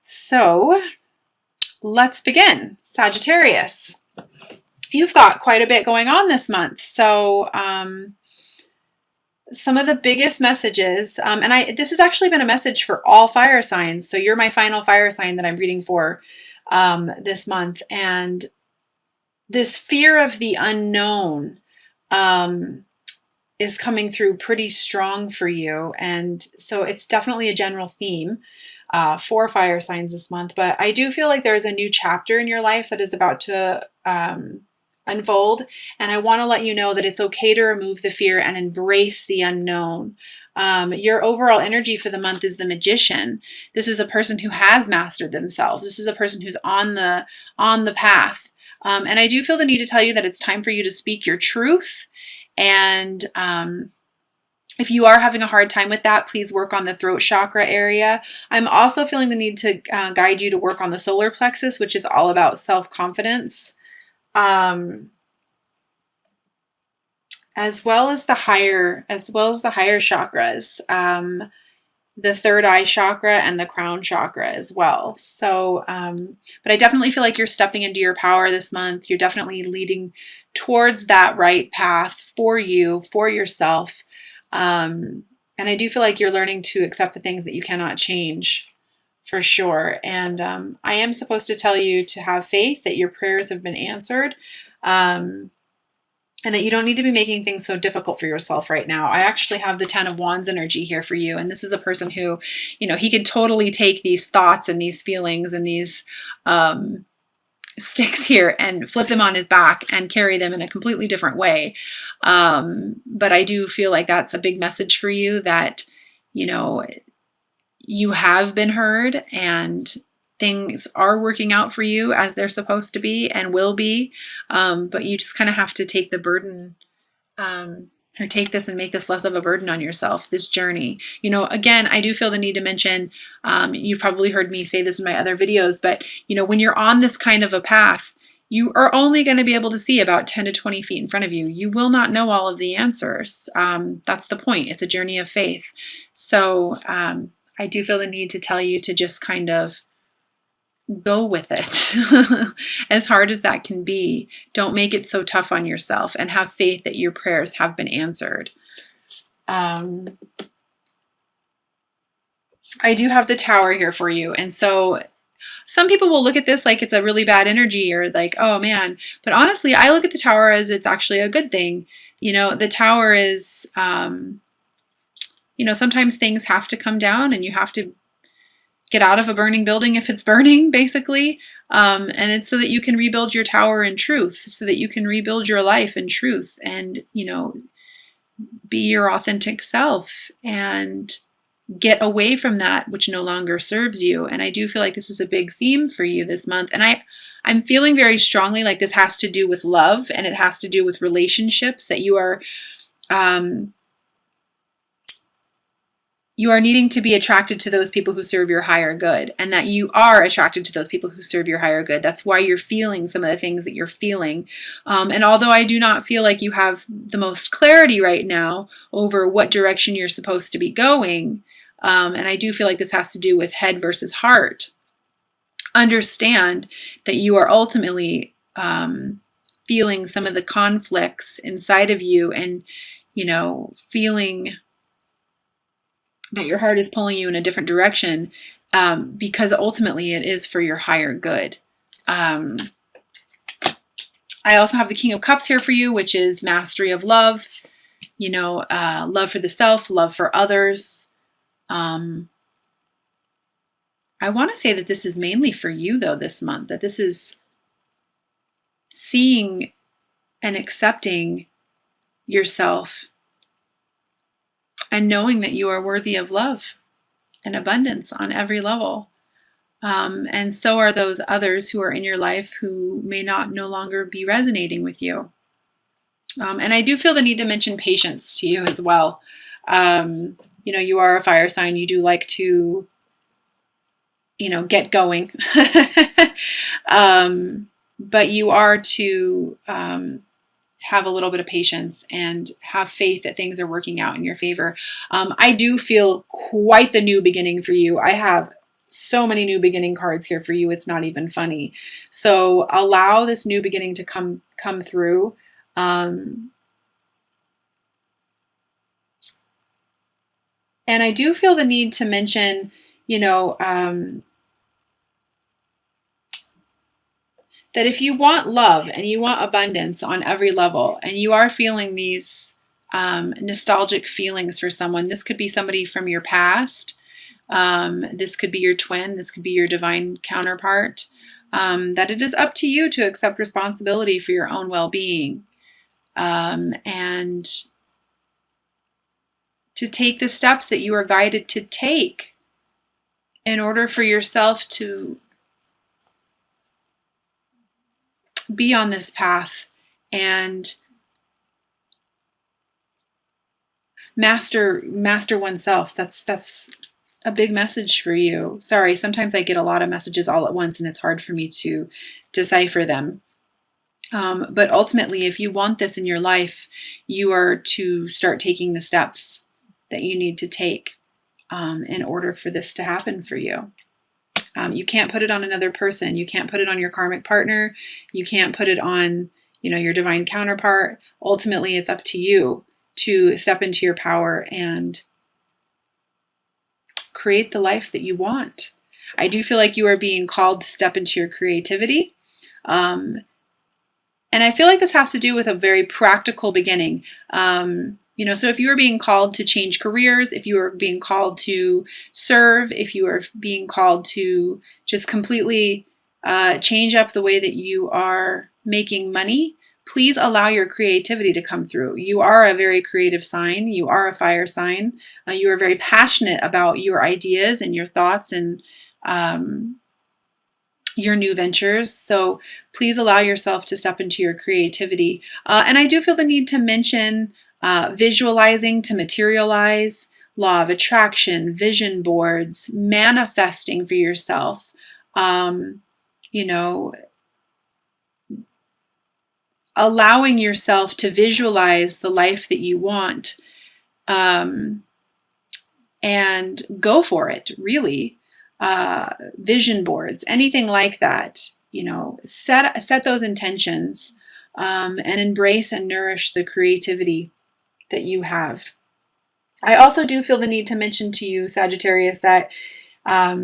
So let's begin. Sagittarius, you've got quite a bit going on this month. So some of the biggest messages, and this has actually been a message for all fire signs. So you're my final fire sign that I'm reading for this month. And this fear of the unknown is coming through pretty strong for you. And so it's definitely a general theme for fire signs this month. But I do feel like there's a new chapter in your life that is about to unfold. And I want to let you know that it's okay to remove the fear and embrace the unknown. Your overall energy for the month is the Magician. This is a person who has mastered themselves. This is a person who's on the path. And I do feel the need to tell you that it's time for you to speak your truth. And if you are having a hard time with that, please work on the throat chakra area. I'm also feeling the need to guide you to work on the solar plexus, which is all about self-confidence, as well as the higher chakras, the third eye chakra and the crown chakra as well. So, but I definitely feel like you're stepping into your power this month. You're definitely leading towards that right path for you, for yourself. And I do feel like you're learning to accept the things that you cannot change, for sure. And I am supposed to tell you to have faith that your prayers have been answered. And that you don't need to be making things so difficult for yourself right now. I actually have the 10 of Wands energy here for you. And this is a person who, he could totally take these thoughts and these feelings and these sticks here and flip them on his back and carry them in a completely different way. But I do feel like that's a big message for you that, you have been heard and things are working out for you as they're supposed to be and will be. But you just kind of have to take the burden, or take this and make this less of a burden on yourself, this journey. Again, I do feel the need to mention, you've probably heard me say this in my other videos, but when you're on this kind of a path, you are only going to be able to see about 10 to 20 feet in front of you. You will not know all of the answers. That's the point. It's a journey of faith. So I do feel the need to tell you to just kind of go with it. As hard as that can be, don't make it so tough on yourself and have faith that your prayers have been answered. I do have the Tower here for you. And so some people will look at this like it's a really bad energy or like, oh man, but honestly, I look at the Tower as it's actually a good thing. The Tower is, sometimes things have to come down and you have to get out of a burning building if it's burning, basically. And it's so that you can rebuild your tower in truth, so that you can rebuild your life in truth and, be your authentic self and get away from that which no longer serves you. And I do feel like this is a big theme for you this month. And I'm feeling very strongly like this has to do with love and it has to do with relationships, that you are needing to be attracted to those people who serve your higher good, and that you are attracted to those people who serve your higher good. That's why you're feeling some of the things that you're feeling. And although I do not feel like you have the most clarity right now over what direction you're supposed to be going, and I do feel like this has to do with head versus heart, understand that you are ultimately feeling some of the conflicts inside of you and, feeling that your heart is pulling you in a different direction, because ultimately it is for your higher good. I also have the King of Cups here for you, which is mastery of love, love for the self, love for others. I want to say that this is mainly for you though this month, that this is seeing and accepting yourself and knowing that you are worthy of love and abundance on every level. And so are those others who are in your life who may no longer be resonating with you. And I do feel the need to mention patience to you as well. You are a fire sign. You do like to, get going. But you are to have a little bit of patience and have faith that things are working out in your favor. I do feel quite the new beginning for you. I have so many new beginning cards here for you. It's not even funny. So allow this new beginning to come through. And I do feel the need to mention, that if you want love and you want abundance on every level, and you are feeling these nostalgic feelings for someone, this could be somebody from your past. This could be your twin. This could be your divine counterpart. That it is up to you to accept responsibility for your own well-being, and to take the steps that you are guided to take in order for yourself to be on this path and master oneself. That's a big message for you. Sorry, sometimes I get a lot of messages all at once and it's hard for me to decipher them. But ultimately, if you want this in your life, you are to start taking the steps that you need to take in order for this to happen for you. You can't put it on another person. You can't put it on your karmic partner. You can't put it on, your divine counterpart. Ultimately, it's up to you to step into your power and create the life that you want. I do feel like you are being called to step into your creativity. And I feel like this has to do with a very practical beginning. So if you are being called to change careers, if you are being called to serve, if you are being called to just completely change up the way that you are making money, please allow your creativity to come through. You are a very creative sign. You are a fire sign. You are very passionate about your ideas and your thoughts and your new ventures. So please allow yourself to step into your creativity. And I do feel the need to mention visualizing to materialize, law of attraction, vision boards, manifesting for yourself, allowing yourself to visualize the life that you want, and go for it, really. Vision boards, anything like that, set those intentions, and embrace and nourish the creativity that you have. I also do feel the need to mention to you, Sagittarius, that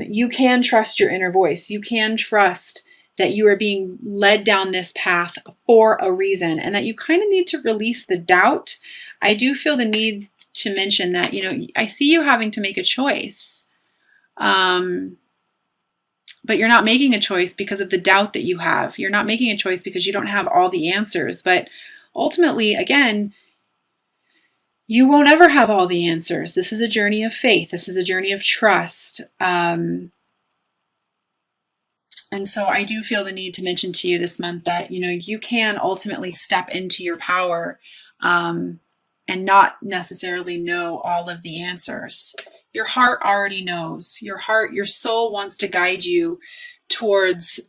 you can trust your inner voice. You can trust that you are being led down this path for a reason, and that you kind of need to release the doubt. I do feel the need to mention that, I see you having to make a choice. But you're not making a choice because of the doubt that you have. You're not making a choice because you don't have all the answers. But ultimately, again, you won't ever have all the answers. This is a journey of faith. This is a journey of trust. And so I do feel the need to mention to you this month that, you can ultimately step into your power, and not necessarily know all of the answers. Your heart already knows. Your soul wants to guide you towards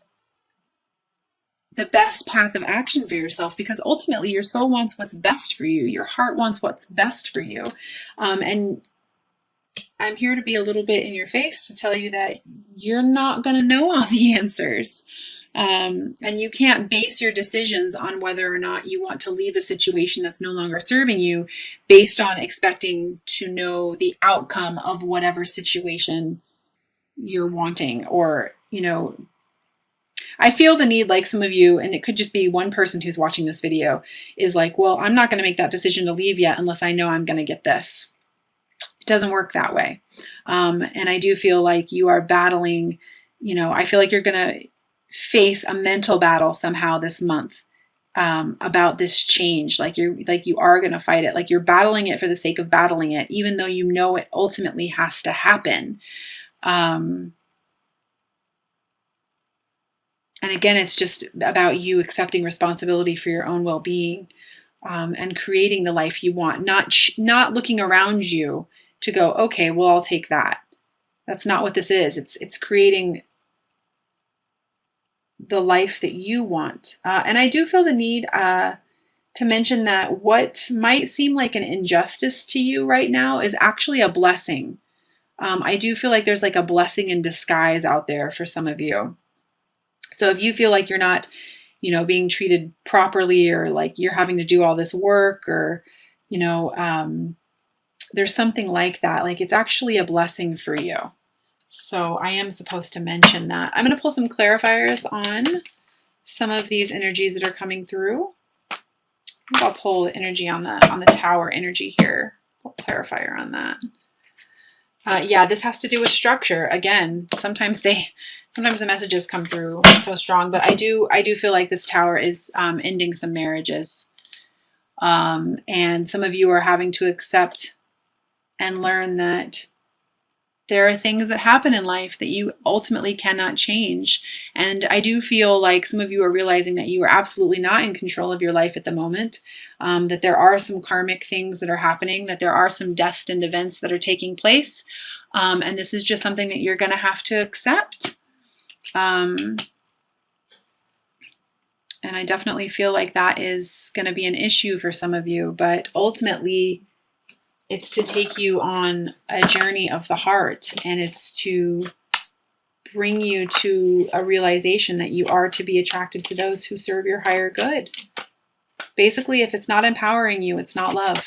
the best path of action for yourself, because ultimately your soul wants what's best for you. Your heart wants what's best for you. And I'm here to be a little bit in your face to tell you that you're not going to know all the answers. And you can't base your decisions on whether or not you want to leave a situation that's no longer serving you based on expecting to know the outcome of whatever situation you're wanting. Or, I feel the need, like some of you, and it could just be one person who's watching this video, is like, well, I'm not going to make that decision to leave yet unless I know I'm going to get this. It doesn't work that way. And I do feel like you are battling, I feel like you're going to face a mental battle somehow this month, about this change. Like you are going to fight it. Like you're battling it for the sake of battling it, even though you know it ultimately has to happen. And again, it's just about you accepting responsibility for your own well-being, and creating the life you want, not looking around you to go, okay, well, I'll take that. That's not what this is. It's creating the life that you want. And I do feel the need to mention that what might seem like an injustice to you right now is actually a blessing. I do feel like there's like a blessing in disguise out there for some of you. So if you feel like you're not, being treated properly, or like you're having to do all this work, or, there's something like that, like it's actually a blessing for you. So I am supposed to mention that. I'm going to pull some clarifiers on some of these energies that are coming through. I'll pull the energy on the tower energy here. Pull clarifier on that. Yeah, this has to do with structure. Again, sometimes the messages come through so strong, but I do feel like this tower is ending some marriages. And some of you are having to accept and learn that there are things that happen in life that you ultimately cannot change. And I do feel like some of you are realizing that you are absolutely not in control of your life at the moment, that there are some karmic things that are happening, that there are some destined events that are taking place. And this is just something that you're going to have to accept. And I definitely feel like that is going to be an issue for some of you, but ultimately it's to take you on a journey of the heart, and it's to bring you to a realization that you are to be attracted to those who serve your higher good. Basically, if it's not empowering you, it's not love.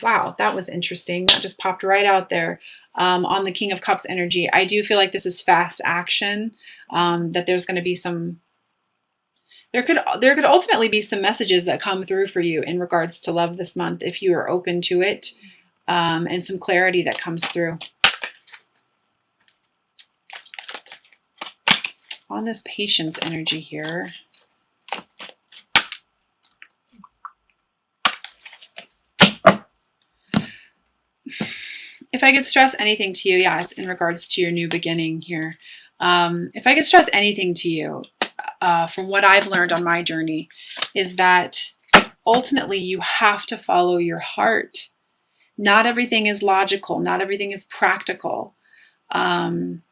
Wow, that was interesting. That just popped right out there. On the King of Cups energy, I do feel like this is fast action, that there's going to be some... There could ultimately be some messages that come through for you in regards to love this month if you are open to it, and some clarity that comes through. On this patience energy here. If I could stress anything to you, yeah, it's in regards to your new beginning here. If I could stress anything to you, from what I've learned on my journey, is that ultimately you have to follow your heart. Not everything is logical. Not everything is practical. And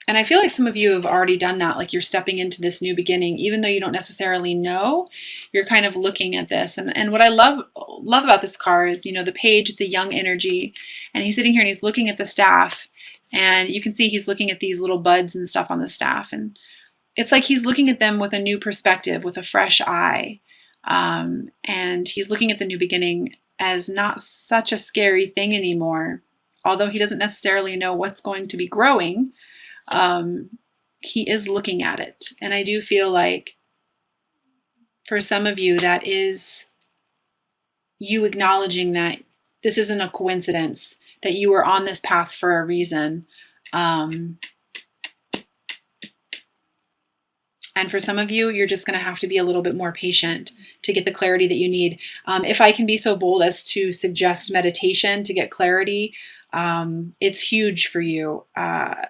I feel like some of you have already done that. Like you're stepping into this new beginning, even though you don't necessarily know, you're kind of looking at this. And what I love about this card is, the page, it's a young energy, and he's sitting here and he's looking at the staff, and you can see he's looking at these little buds and stuff on the staff. And it's like he's looking at them with a new perspective, with a fresh eye. And he's looking at the new beginning as not such a scary thing anymore. Although he doesn't necessarily know what's going to be growing, he is looking at it. And I do feel like for some of you, that is you acknowledging that this isn't a coincidence, that you are on this path for a reason. And for some of you, you're just going to have to be a little bit more patient to get the clarity that you need. If I can be so bold as to suggest meditation to get clarity, it's huge for you.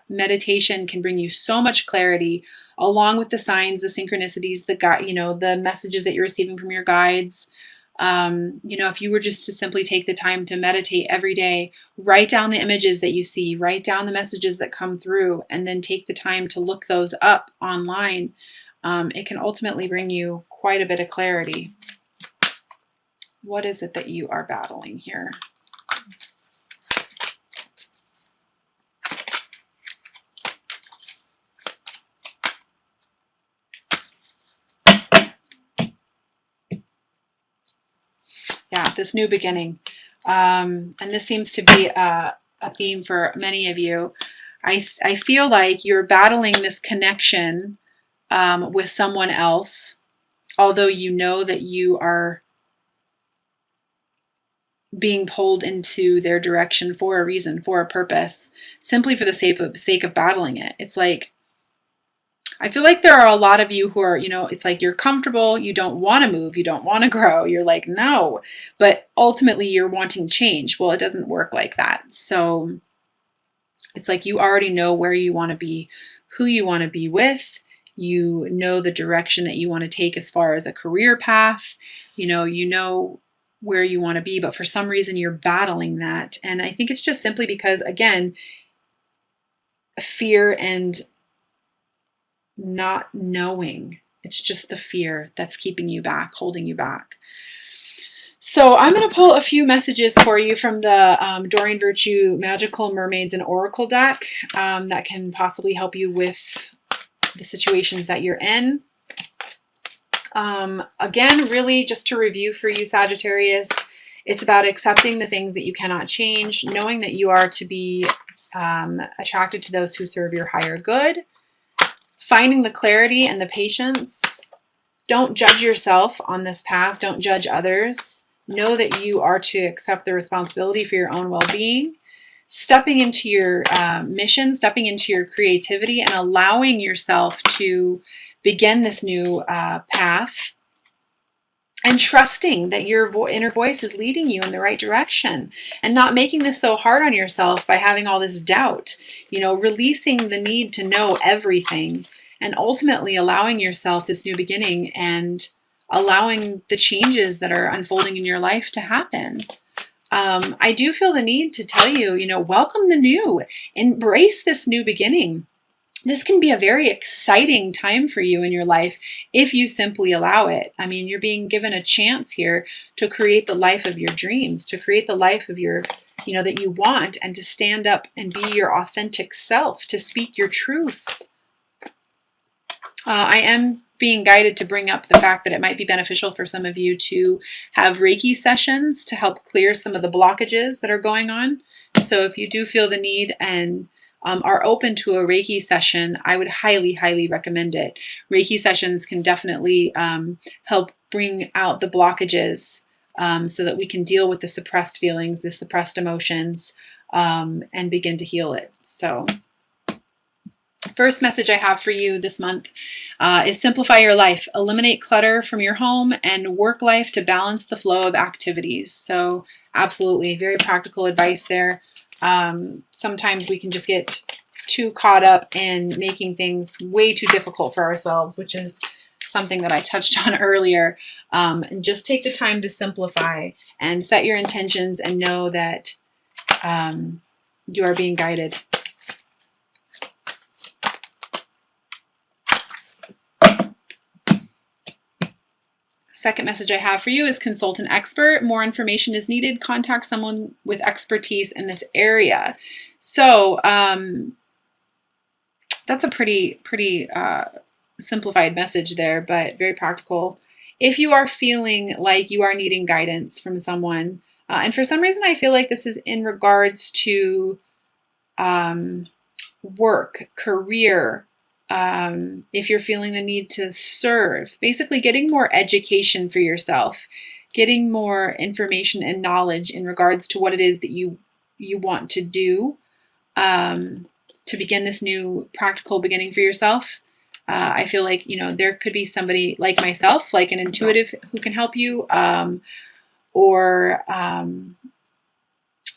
Meditation can bring you so much clarity, along with the signs, the synchronicities, the messages that you're receiving from your guides. If you were just to simply take the time to meditate every day, write down the images that you see, write down the messages that come through, and then take the time to look those up online, it can ultimately bring you quite a bit of clarity. What is it that you are battling here? Yeah, this new beginning. And this seems to be a theme for many of you. I feel like you're battling this connection with someone else, although you know that you are being pulled into their direction for a reason, for a purpose, simply for the sake of battling it. It's like, I feel like there are a lot of you who are, it's like you're comfortable, you don't want to move, you don't want to grow, you're like, no, but ultimately you're wanting change. Well, it doesn't work like that. So it's like you already know where you want to be, who you want to be with, you know the direction that you want to take as far as a career path, you know where you want to be, but for some reason you're battling that. And I think it's just simply because, again, fear and not knowing. It's just the fear that's keeping you back, holding you back. So I'm going to pull a few messages for you from the Doreen Virtue Magical Mermaids and Oracle deck that can possibly help you with the situations that you're in. Again, really just to review for you, Sagittarius, it's about accepting the things that you cannot change, knowing that you are to be attracted to those who serve your higher good, finding the clarity and the patience. Don't judge yourself on this path. Don't judge others. Know that you are to accept the responsibility for your own well-being, stepping into your mission, stepping into your creativity, and allowing yourself to begin this new path, and trusting that your inner voice is leading you in the right direction, and not making this so hard on yourself by having all this doubt, you know, releasing the need to know everything, and ultimately allowing yourself this new beginning and allowing the changes that are unfolding in your life to happen. I do feel the need to tell you, you know, welcome the new, embrace this new beginning. This can be a very exciting time for you in your life if you simply allow it. I mean, you're being given a chance here to create the life of your dreams, to create the life of your, you know, that you want, and to stand up and be your authentic self, to speak your truth. I am being guided to bring up the fact that it might be beneficial for some of you to have Reiki sessions to help clear some of the blockages that are going on. So if you do feel the need and are open to a Reiki session, I would highly, highly recommend it. Reiki sessions can definitely help bring out the blockages so that we can deal with the suppressed feelings, the suppressed emotions, and begin to heal it. So first message I have for you this month is simplify your life. Eliminate clutter from your home and work life to balance the flow of activities. So absolutely, very practical advice there. Sometimes we can just get too caught up in making things way too difficult for ourselves, which is something that I touched on earlier. And just take the time to simplify and set your intentions and know that you are being guided. Second message I have for you is consult an expert. More information is needed. Contact someone with expertise in this area. So that's a pretty simplified message there, but very practical. If you are feeling like you are needing guidance from someone, and for some reason I feel like this is in regards to work, career, if you're feeling the need to serve, basically getting more education for yourself, getting more information and knowledge in regards to what it is that you want to do to begin this new practical beginning for yourself. I feel like, you know, there could be somebody like myself, like an intuitive who can help you, or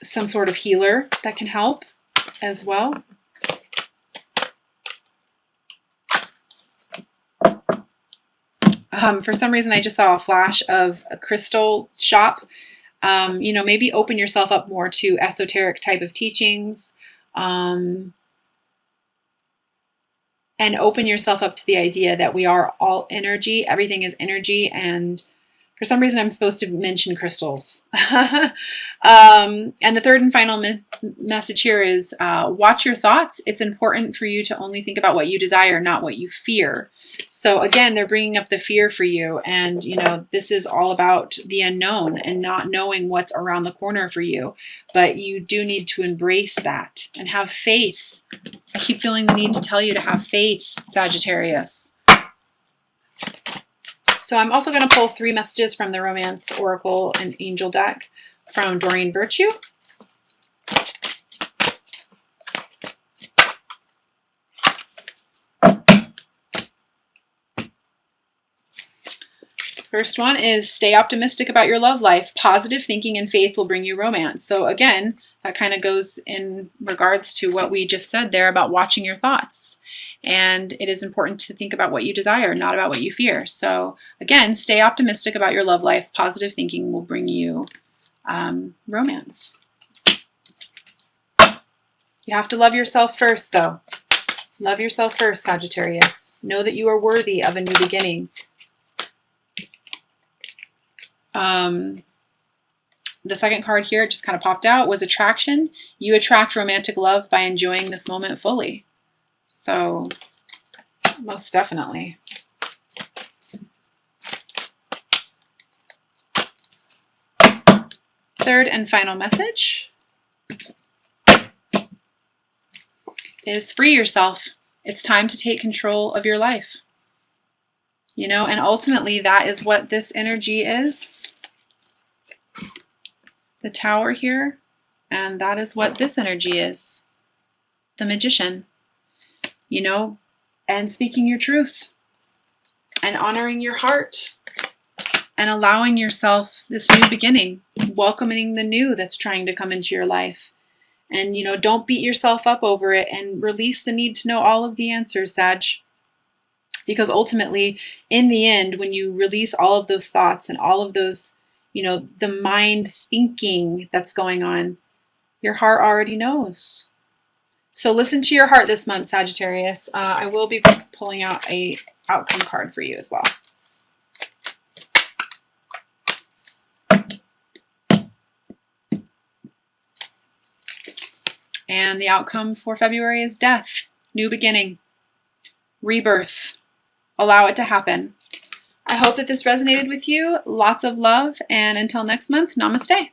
some sort of healer that can help as well. For some reason, I just saw a flash of a crystal shop. You know, maybe open yourself up more to esoteric type of teachings, and open yourself up to the idea that we are all energy. Everything is energy. And for some reason, I'm supposed to mention crystals. And the third and final message here is watch your thoughts. It's important for you to only think about what you desire, not what you fear. So again, they're bringing up the fear for you. And, you know, this is all about the unknown and not knowing what's around the corner for you. But you do need to embrace that and have faith. I keep feeling the need to tell you to have faith, Sagittarius. So I'm also going to pull 3 messages from the Romance Oracle and Angel deck from Doreen Virtue. First one is stay optimistic about your love life. Positive thinking and faith will bring you romance. So again, that kind of goes in regards to what we just said there about watching your thoughts. And it is important to think about what you desire, not about what you fear. So again, stay optimistic about your love life. Positive thinking will bring you romance. You have to love yourself first, though. Love yourself first, Sagittarius. Know that you are worthy of a new beginning. the second card here, it just kind of popped out, was attraction. You attract romantic love by enjoying this moment fully. So most definitely. Third and final message is free yourself. It's time to take control of your life. You know, and ultimately that is what this energy is. The Tower here. And that is what this energy is. The Magician. You know, and speaking your truth. And honoring your heart. And allowing yourself this new beginning. Welcoming the new that's trying to come into your life. And, you know, don't beat yourself up over it, and release the need to know all of the answers, Sag. Because ultimately, in the end, when you release all of those thoughts and all of those, you know, the mind thinking that's going on, your heart already knows. So listen to your heart this month, Sagittarius. I will be pulling out a outcome card for you as well. And the outcome for February is death, new beginning, rebirth. Allow it to happen. I hope that this resonated with you. Lots of love, and until next month, namaste.